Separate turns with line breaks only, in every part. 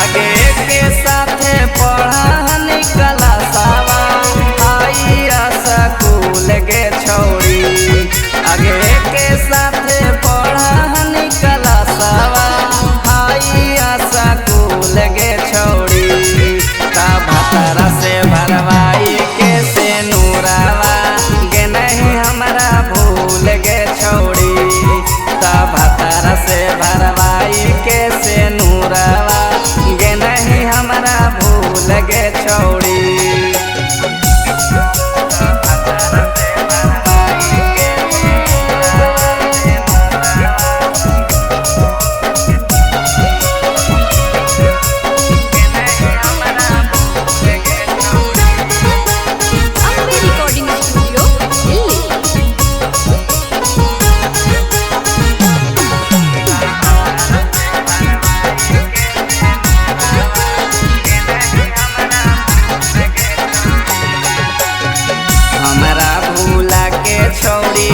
आगे के साथे पढ़न कलासावा आइया स्कूल के छौड़ी। आगे के साथे पढ़न कलासावा आइया स्कूल के छौड़ी। का भतरा से भरवाई के से नूरावा गे नहीं हमरा भूल गे छौड़ी। का भतरा से भरवाई के से नूरावा गे नहीं हमरा भूल गे छौड़ी। हमरा भूला के छौड़ी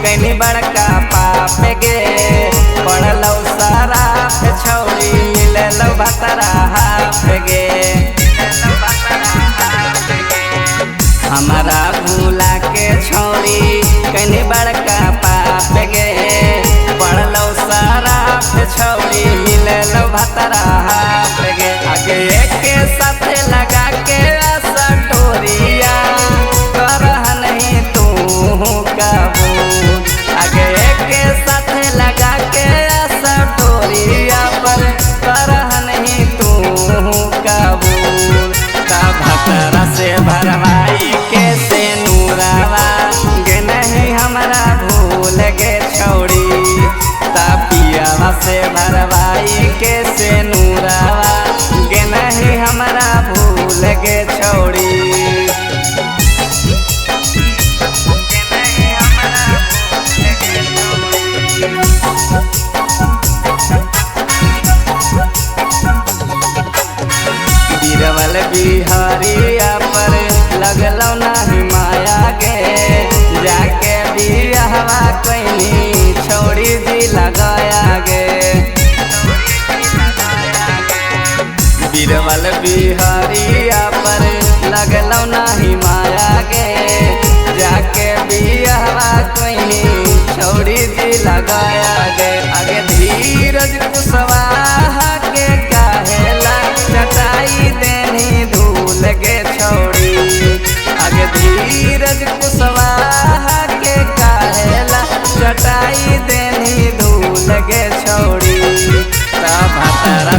कहीं बड़का पाप गे। पढ़लौ शराब छौड़ी मिललौ भतरा हाफ गे। हमरा भूला के छौड़ी कहीं बड़का पाप गे। पढ़लौ शराब छौड़ी मिललौ भतरा हाफ गे। आगे के साथ लगा के सटोरिया करह नहीं तू कबूल। आगे के साथ लगा के सटोरिया पर करह नहीं तू कबूल। का भतरा से भरवाई के से नूरावा गे नहीं हमरा भूल गे छौड़ी। ता पियावा से भरवाई के से नूरावा गे नहीं हमरा भूल गे छौड़ी। बीरबल बिहारिया पर लगलौ नाही माया गे। जाके बियाहवा कइनी छौड़ी जी लगाया गे। बीरबल बिहारिया पर लगलौ नाही माया गे। जाके बियाहवा कइनी छौड़ी जी लगाया गे। आगे धीरज कुशवाहा के काहेला चटाई देनी धूल गे छौड़ी। आगे धीरज कुशवाहा के काहेला चटाई देनी धूल गे छौड़ी। का भतरा